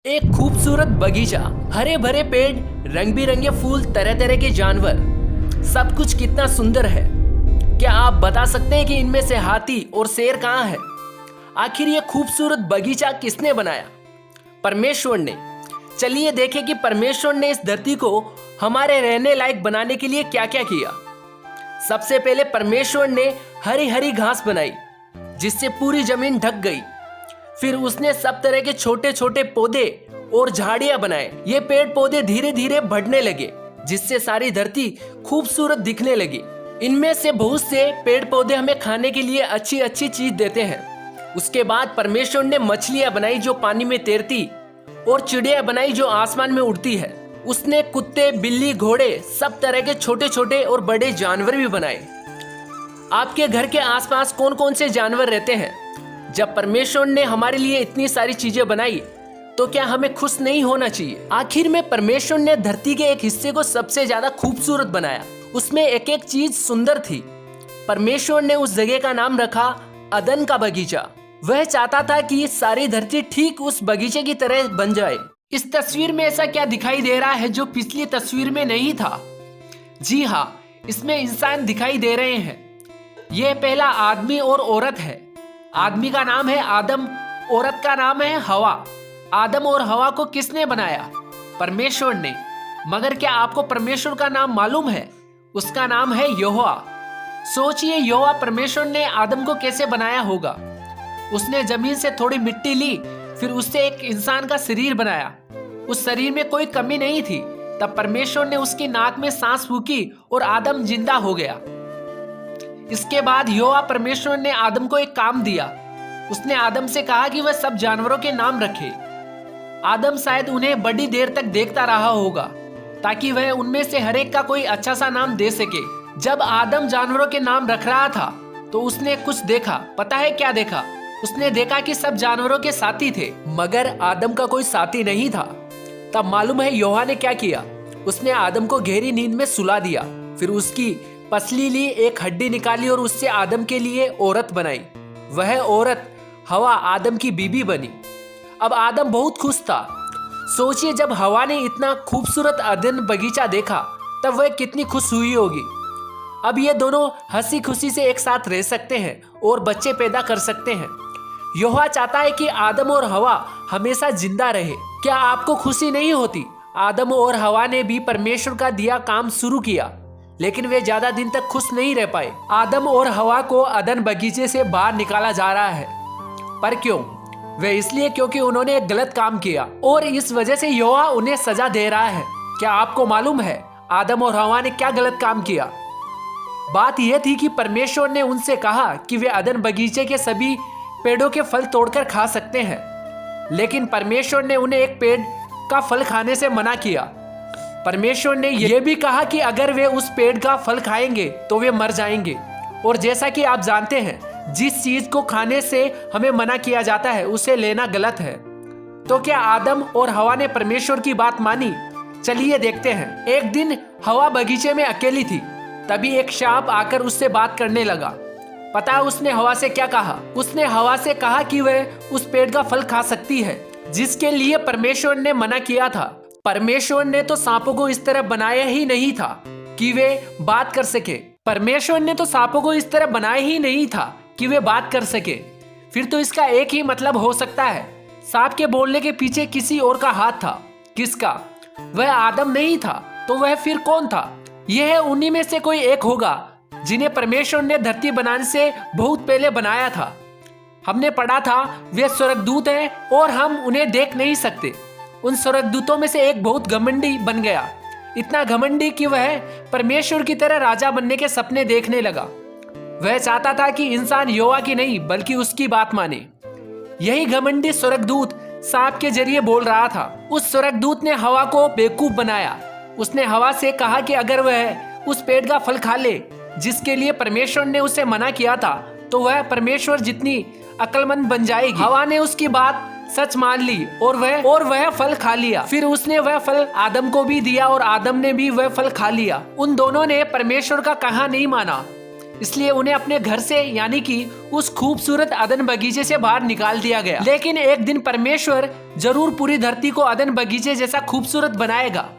एक खूबसूरत बगीचा, हरे भरे पेड़, रंग बिरंगे फूल, तरह तरह के जानवर, सब कुछ कितना सुंदर है। क्या आप बता सकते हैं कि इनमें से हाथी और शेर कहाँ है? आखिर ये खूबसूरत बगीचा किसने बनाया? परमेश्वर ने। चलिए देखें कि परमेश्वर ने इस धरती को हमारे रहने लायक बनाने के लिए क्या क्या किया। सबसे पहले परमेश्वर ने हरी हरी घास बनाई जिससे पूरी जमीन ढक गई। फिर उसने सब तरह के छोटे छोटे पौधे और झाड़ियां बनाए। ये पेड़ पौधे धीरे धीरे बढ़ने लगे जिससे सारी धरती खूबसूरत दिखने लगी। इनमें से बहुत से पेड़ पौधे हमें खाने के लिए अच्छी अच्छी चीज देते हैं। उसके बाद परमेश्वर ने मछलियां बनाई जो पानी में तैरती और चिड़िया बनाई जो आसमान में उड़ती है। उसने कुत्ते, बिल्ली, घोड़े, सब तरह के छोटे छोटे और बड़े जानवर भी बनाए। आपके घर के आसपास कौन कौन से जानवर रहते हैं? जब परमेश्वर ने हमारे लिए इतनी सारी चीजें बनाई तो क्या हमें खुश नहीं होना चाहिए? आखिर में परमेश्वर ने धरती के एक हिस्से को सबसे ज्यादा खूबसूरत बनाया। उसमें एक एक चीज सुंदर थी। परमेश्वर ने उस जगह का नाम रखा अदन का बगीचा। वह चाहता था कि सारी धरती ठीक उस बगीचे की तरह बन जाए। इस तस्वीर में ऐसा क्या दिखाई दे रहा है जो पिछली तस्वीर में नहीं था? जी हाँ, इसमें इंसान दिखाई दे रहे हैं। यह पहला आदमी और औरत है। आदमी का नाम है आदम, औरत का नाम है हवा। आदम और हवा को किसने बनाया? परमेश्वर ने। मगर क्या आपको परमेश्वर का नाम मालूम है? उसका नाम है यहोवा। सोचिए, यहोवा परमेश्वर ने आदम को कैसे बनाया होगा। उसने जमीन से थोड़ी मिट्टी ली, फिर उससे एक इंसान का शरीर बनाया। उस शरीर में कोई कमी नहीं थी। तब परमेश्वर ने उसकी नाक में सांस फूकी और आदम जिंदा हो गया। इसके बाद यहोवा परमेश्वर ने आदम को एक काम दिया। उसने आदम से कहा कि वह सब जानवरों के नाम रखे। आदम शायद उन्हें बड़ी देर तक देखता रहा होगा ताकि वह उनमें से हर एक का कोई अच्छा सा नाम दे सके। जब आदम जानवरों के नाम रख रहा था तो उसने कुछ देखा। पता है क्या देखा? उसने देखा कि सब जानवरों के साथी थे मगर आदम का कोई साथी नहीं था। तब मालूम है यहोवा ने क्या किया? उसने आदम को गहरी नींद में सुला दिया। फिर उसकी पसली ली, एक हड्डी निकाली और उससे आदम के लिए औरत बनाई। वह औरत हवा आदम की बीबी बनी। अब आदम बहुत खुश था। सोचिए, जब हवा ने इतना खूबसूरत अदन बगीचा देखा तब वह कितनी खुश हुई होगी। अब ये दोनों हंसी खुशी से एक साथ रह सकते हैं और बच्चे पैदा कर सकते हैं। यहोवा चाहता है कि आदम और हवा हमेशा जिंदा रहे। क्या आपको खुशी नहीं होती? आदम और हवा ने भी परमेश्वर का दिया काम शुरू किया लेकिन वे ज्यादा दिन तक खुश नहीं रह पाए। आदम और हवा को अदन बगीचे से बाहर निकाला जा रहा है। पर क्यों? वे इसलिए क्योंकि उन्होंने एक गलत काम किया और इस वजह से यहोवा उन्हें सजा दे रहा है। क्या आपको मालूम है आदम और हवा ने क्या गलत काम किया? बात यह थी कि परमेश्वर ने उनसे कहा कि वे अदन बगीचे के सभी पेड़ों के फल तोड़कर खा सकते हैं, लेकिन परमेश्वर ने उन्हें एक पेड़ का फल खाने से मना किया। परमेश्वर ने यह भी कहा कि अगर वे उस पेड़ का फल खाएंगे तो वे मर जाएंगे। और जैसा कि आप जानते हैं, जिस चीज को खाने से हमें मना किया जाता है उसे लेना गलत है। तो क्या आदम और हवा ने परमेश्वर की बात मानी? चलिए देखते हैं। एक दिन हवा बगीचे में अकेली थी। तभी एक सांप आकर उससे बात करने लगा। पता है उसने हवा से क्या कहा? उसने हवा से कहा कि वह उस पेड़ का फल खा सकती है जिसके लिए परमेश्वर ने मना किया था। परमेश्वर ने तो सांपों को इस तरह बनाया ही नहीं था कि वे बात कर सके। परमेश्वर ने तो सांपों को इस तरह बनाया ही नहीं था कि वे बात कर सके। फिर तो इसका एक ही मतलब हो सकता है, सांप के बोलने के पीछे किसी और का हाथ था। किसका? वह आदम नहीं था तो वह फिर कौन था? यह उन्हीं में से कोई एक होगा जिन्हें परमेश्वर ने धरती बनाने से बहुत पहले बनाया था। हमने पढ़ा था वे स्वर्गदूत हैं और हम उन्हें देख नहीं सकते। उन स्वर्गदूतों में से एक बहुत घमंडी बन गया, इतना घमंडी कि वह परमेश्वर की तरह राजा बनने के सपने देखने लगा। वह चाहता था कि इंसान यहोवा की नहीं बल्कि उसकी बात माने। यही घमंडी स्वर्गदूत सांप के जरिए बोल रहा था। उस स्वर्गदूत ने हवा को बेवकूफ बनाया। उसने हवा से कहा कि अगर वह उस पेड़ का फल खा ले जिसके लिए परमेश्वर ने उसे मना किया था तो वह परमेश्वर जितनी अक्लमंद बन जाएगी। हवा ने उसकी बात सच मान ली और वह फल खा लिया। फिर उसने वह फल आदम को भी दिया और आदम ने भी वह फल खा लिया। उन दोनों ने परमेश्वर का कहा नहीं माना। इसलिए उन्हें अपने घर से यानी कि उस खूबसूरत अदन बगीचे से बाहर निकाल दिया गया। लेकिन एक दिन परमेश्वर जरूर पूरी धरती को अदन बगीचे जैसा खूबसूरत बनाएगा।